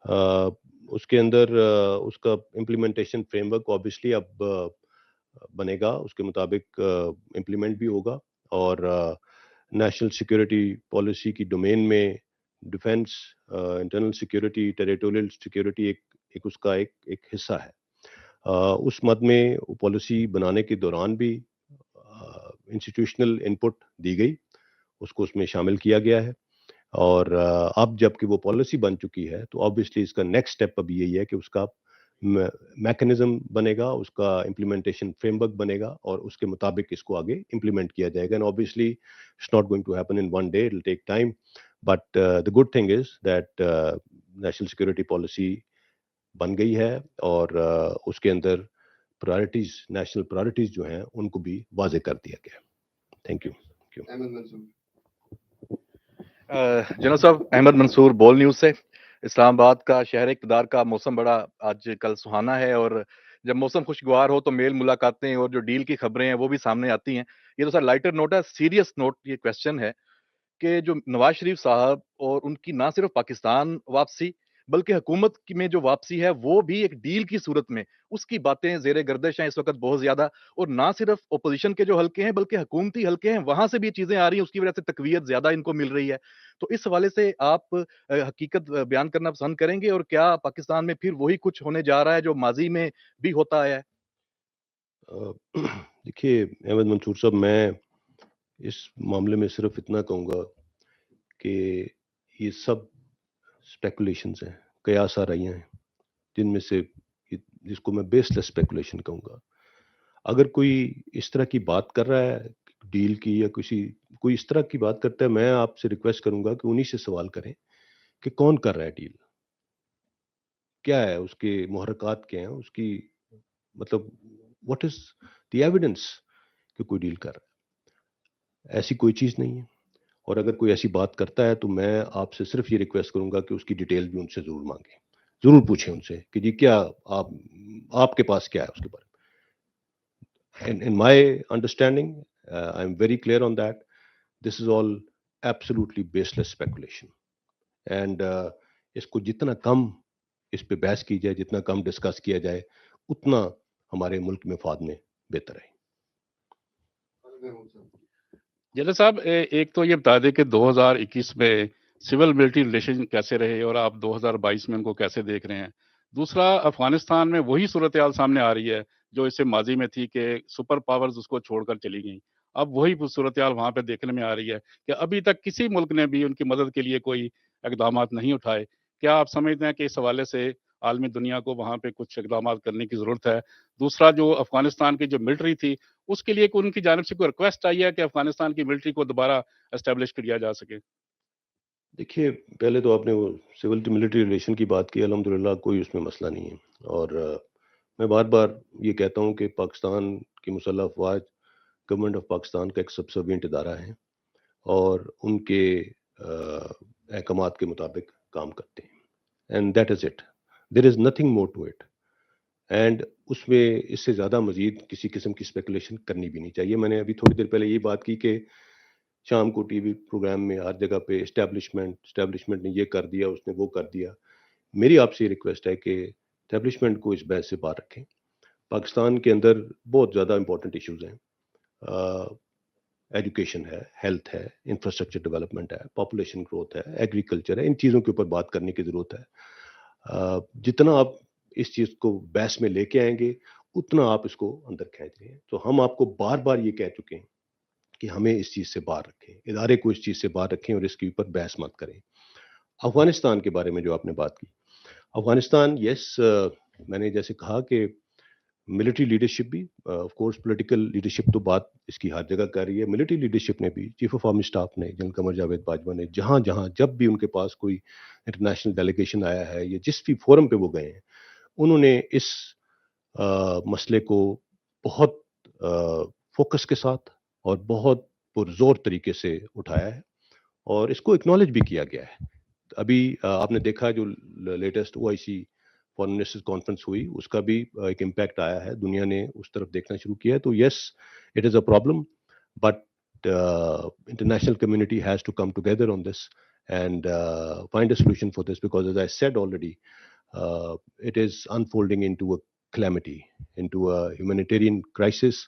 اس کے اندر اس کا implementation frame work obviously اب بنے گا، اس کے مطابق امپلیمنٹ بھی ہوگا، اور نیشنل سیکورٹی پالیسی کی ڈومین میں defence, internal security, territorial security ایک اس کا ایک حصہ ہے۔ اس مد میں پالیسی بنانے کے دوران بھی انسٹیٹیوشنل انپٹ دی گئی، اس کو اس میں شامل کیا گیا ہے، اور اب جب کہ وہ پالیسی بن چکی ہے تو آبویسلی اس کا نیکسٹ اسٹیپ اب یہی ہے کہ اس کا میکنزم بنے گا، اس کا امپلیمنٹیشن فریم ورک بنے گا، اور اس کے مطابق اس کو آگے امپلیمنٹ کیا جائے گا. And obviously it's not going to happen in one day, it will take time, but the good thing is that national security policy بن گئی ہے، اور اس کے اندر پرائرٹیز، نیشنل پرائرٹیز جو ہیں ان کو بھی واضح کر دیا گیا. Thank you. جناب صاحب، احمد منصور بول نیوز سے. اسلام آباد کا شہر اقتدار کا موسم بڑا آج کل سہانا ہے، اور جب موسم خوشگوار ہو تو میل ملاقاتیں اور جو ڈیل کی خبریں ہیں وہ بھی سامنے آتی ہیں. یہ تو سر لائٹر نوٹ ہے، سیریس نوٹ یہ کویسچن ہے کہ جو نواز شریف صاحب اور ان کی نہ صرف پاکستان واپسی بلکہ حکومت میں جو واپسی ہے وہ بھی ایک ڈیل کی صورت میں، اس کی باتیں زیر گردش ہیں اس وقت بہت زیادہ، اور نہ صرف اپوزیشن کے جو حلقے ہیں بلکہ حکومتی حلقے ہیں وہاں سے بھی یہ چیزیں آ رہی ہیں، اس کی وجہ سے تقویت زیادہ ان کو مل رہی ہے. تو اس حوالے سے آپ حقیقت بیان کرنا پسند کریں گے، اور کیا پاکستان میں پھر وہی کچھ ہونے جا رہا ہے جو ماضی میں بھی ہوتا آیا ہے؟ دیکھیے احمد منصور صاحب، میں اس معاملے میں صرف اتنا کہوں گا کہ یہ سب اسپیکولیشنز ہیں، قیاس آرائیاں ہیں، جن میں سے جس کو میں بیس لیس اسپیکولیشن کہوں گا. اگر کوئی اس طرح کی بات کر رہا ہے ڈیل کی، یا کوئی اس طرح کی بات کرتا ہے، میں آپ سے ریکویسٹ کروں گا کہ انہی سے سوال کریں کہ کون کر رہا ہے ڈیل، کیا ہے اس کے محرکات، کیا ہیں اس کی، مطلب واٹ از دی ایویڈنس کہ کوئی ڈیل کر رہا ہے. ایسی کوئی چیز نہیں ہے، اور اگر کوئی ایسی بات کرتا ہے تو میں آپ سے صرف یہ ریکویسٹ کروں گا کہ اس کی ڈیٹیل بھی ان سے ضرور مانگیں، ضرور پوچھیں ان سے کہ جی کیا آپ کے پاس کیا ہے اس کے بارے میں. In my understanding, I am very clear on that. This is all absolutely baseless speculation. And اس کو جتنا کم اس پہ بحث کی جائے، جتنا کم ڈسکس کیا جائے، اتنا ہمارے ملک میں فاد میں بہتر ہے. جنرل صاحب، ایک تو یہ بتا دیں کہ 2021 میں سول ملٹری ریلیشن کیسے رہے اور آپ 2022 میں ان کو کیسے دیکھ رہے ہیں. دوسرا، افغانستان میں وہی صورتحال سامنے آ رہی ہے جو اس سے ماضی میں تھی کہ سپر پاورز اس کو چھوڑ کر چلی گئیں. اب وہی صورتحال وہاں پہ دیکھنے میں آ رہی ہے کہ ابھی تک کسی ملک نے بھی ان کی مدد کے لیے کوئی اقدامات نہیں اٹھائے. کیا آپ سمجھتے ہیں کہ اس حوالے سے عالمی دنیا کو وہاں پہ کچھ اقدامات کرنے کی ضرورت ہے؟ دوسرا، جو افغانستان کی جو ملٹری تھی اس کے لیے ان کی جانب سے کوئی ریکویسٹ آئی ہے کہ افغانستان کی ملٹری کو دوبارہ اسٹیبلش کیا جا سکے؟ دیکھیے، پہلے تو آپ نے وہ سول ملٹری ریلیشن کی بات کی، الحمدللہ کوئی اس میں مسئلہ نہیں ہے. اور میں بار بار یہ کہتا ہوں کہ پاکستان کی مسلح افواج گورنمنٹ آف پاکستان کا ایک سبسروینٹ ادارہ ہے، اور ان کے احکامات کے مطابق کام کرتے ہیں. And that is it, there is nothing more to it. And اس میں اس سے زیادہ مزید کسی قسم کی اسپیکولیشن کرنی بھی نہیں چاہیے. میں نے ابھی تھوڑی دیر پہلے یہ بات کی کہ شام کو ٹی وی پروگرام میں ہر جگہ پہ اسٹیبلشمنٹ نے یہ کر دیا، اس نے وہ کر دیا. میری آپ سے یہ ریکویسٹ ہے کہ اسٹیبلشمنٹ کو اس بحث سے باہر رکھیں. پاکستان کے اندر بہت زیادہ امپورٹنٹ ایشوز ہیں، ایجوکیشن ہے، ہیلتھ ہے، انفراسٹرکچر ڈیولپمنٹ ہے، پاپولیشن گروتھ ہے، ایگریکلچر ہے. ان چیزوں کے اوپر بات کرنے کی ضرورت ہے. جتنا آپ اس چیز کو بحث میں لے کے آئیں گے اتنا آپ اس کو اندر کھینچ رہے ہیں. تو ہم آپ کو بار بار یہ کہہ چکے ہیں کہ ہمیں اس چیز سے باہر رکھیں، ادارے کو اس چیز سے باہر رکھیں، اور اس کے اوپر بحث مت کریں. افغانستان کے بارے میں جو آپ نے بات کی، افغانستان، یس، میں نے جیسے کہا کہ ملٹری لیڈرشپ بھی، آف کورس پولیٹیکل لیڈرشپ تو بات اس کی ہر جگہ کر رہی ہے. ملٹری لیڈرشپ نے بھی، چیف آف آرمی اسٹاف نے، جنرل قمر جاوید باجوہ نے، جہاں جب بھی ان کے پاس کوئی انٹرنیشنل ڈیلیگیشن آیا ہے یا جس بھی فورم پہ وہ گئے ہیں، انہوں نے اس مسئلے کو بہت فوکس کے ساتھ اور بہت پرزور طریقے سے اٹھایا ہے، اور اس کو اکنالج بھی کیا گیا ہے. ابھی آپ نے دیکھا جو latest OIC foreign ministers conference ہوئی، اس کا بھی ایک امپیکٹ آیا ہے، دنیا نے اس طرف دیکھنا شروع کیا ہے. تو yes, it is a problem, but international community has to come together on this and find a solution for this, because as I said already, it is unfolding into a calamity, into a humanitarian crisis,